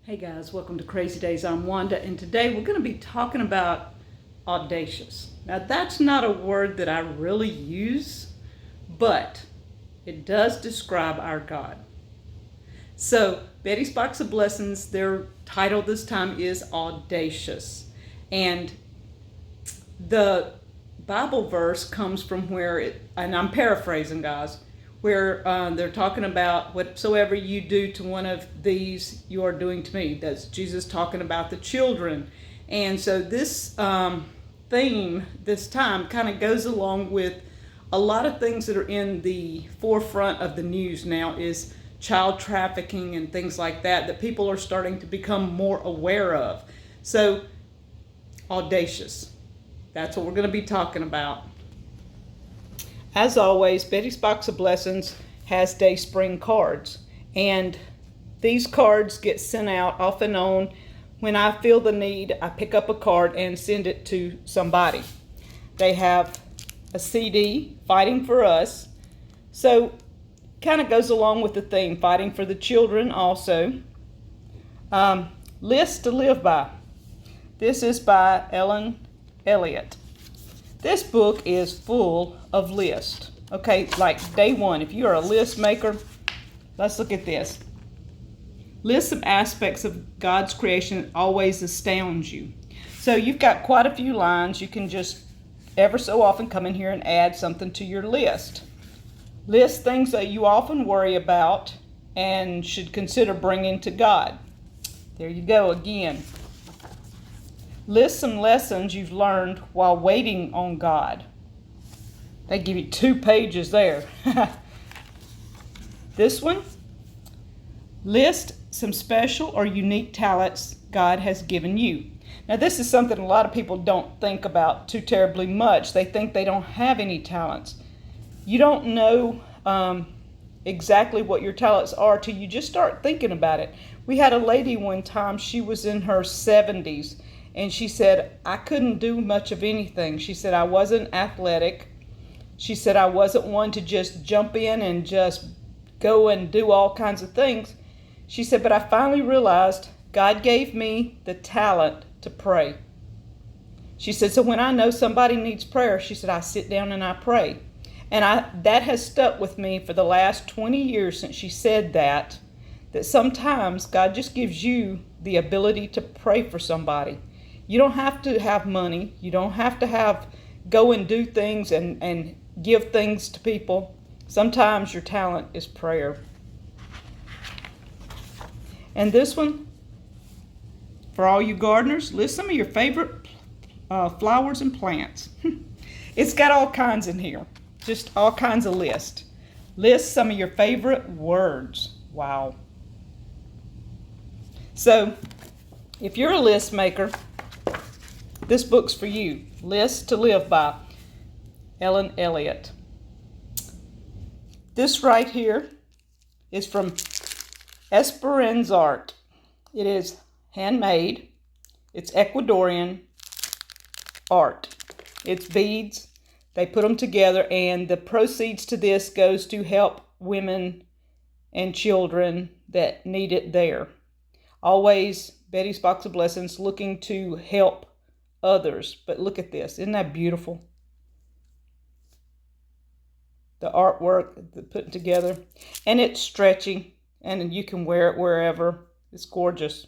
Hey guys, welcome to Crazy Days. I'm Wanda, and today we're going to be talking about audacious. Now, that's not a word that I really use, but it does describe our God. So, Betty's Box of Blessings, their title this time is Audacious. And the Bible verse comes from and I'm paraphrasing, guys, where they're talking about whatsoever you do to one of these, you are doing to me. That's Jesus talking about the children. And so this theme this time kind of goes along with a lot of things that are in the forefront of the news now is child trafficking and things like that people are starting to become more aware of. So, audacious. That's what we're going to be talking about. As always, Betty's Box of Blessings has Day Spring cards. And these cards get sent out off and on. When I feel the need, I pick up a card and send it to somebody. They have a CD, Fighting for Us. So, kind of goes along with the theme, Fighting for the Children also. List to Live By. This is by Ellen Elliott. This book is full of lists. Okay, like day one, if you are a list maker, let's look at this. List some aspects of God's creation that always astounds you. So you've got quite a few lines. You can just ever so often come in here and add something to your list. List things that you often worry about and should consider bringing to God. There you go again. List some lessons you've learned while waiting on God. They give you 2 pages there. This one, list some special or unique talents God has given you. Now this is something a lot of people don't think about too terribly much. They think they don't have any talents. You don't know exactly what your talents are till you just start thinking about it. We had a lady one time, she was in her 70s. And she said, I couldn't do much of anything. She said, I wasn't athletic. She said, I wasn't one to just jump in and just go and do all kinds of things. She said, but I finally realized God gave me the talent to pray. She said, so when I know somebody needs prayer, she said, I sit down and I pray. And that has stuck with me for the last 20 years since she said that sometimes God just gives you the ability to pray for somebody. You don't have to have money. You don't have to go and do things and give things to people. Sometimes your talent is prayer. And this one, for all you gardeners, list some of your favorite flowers and plants. It's got all kinds in here. Just all kinds of lists. List some of your favorite words. Wow. So, if you're a list maker, this book's for you. List to Live By, Ellen Elliott. This right here is from Esperanza Art. It is handmade. It's Ecuadorian art. It's beads. They put them together, and the proceeds to this goes to help women and children that need it there. Always Betty's Box of Blessings looking to help others. But look at this. Isn't that beautiful? The artwork put together. And it's stretchy. And you can wear it wherever. It's gorgeous.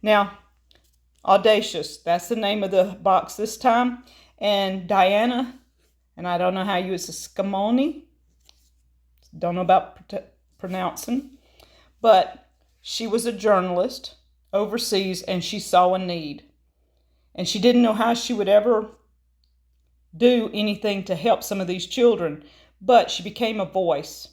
Now, Audacious. That's the name of the box this time. And Diana, and I don't know how you, it's a Scamoni. Don't know about pronouncing. But she was a journalist overseas, and she saw a need. And she didn't know how she would ever do anything to help some of these children, but she became a voice.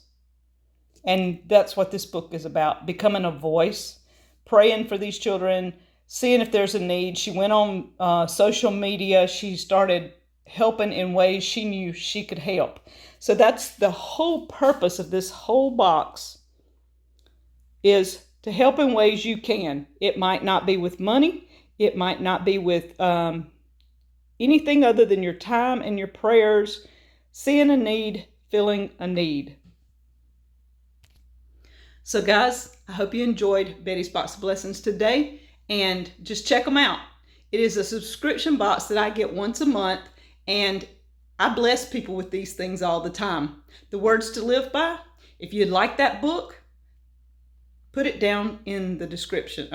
And that's what this book is about, becoming a voice, praying for these children, seeing if there's a need. She went on social media. She started helping in ways she knew she could help. So that's the whole purpose of this whole box, is to help in ways you can. It might not be with money. It might not be with anything other than your time and your prayers, seeing a need, filling a need. So guys, I hope you enjoyed Betty's Box of Blessings today, and just check them out. It is a subscription box that I get once a month, and I bless people with these things all the time. The Words to Live By. If you'd like that book, put it down in the description.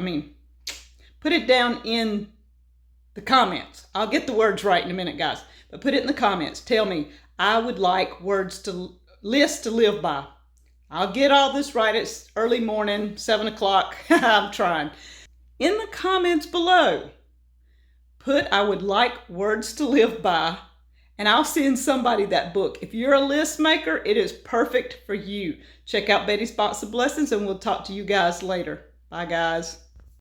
Put it down in the comments. I'll get the words right in a minute, guys. But put it in the comments. Tell me, I would like lists to live by. I'll get all this right. It's early morning, 7 o'clock. I'm trying. In the comments below, put I would like words to live by, and I'll send somebody that book. If you're a list maker, it is perfect for you. Check out Betty's Box of Blessings, and we'll talk to you guys later. Bye, guys.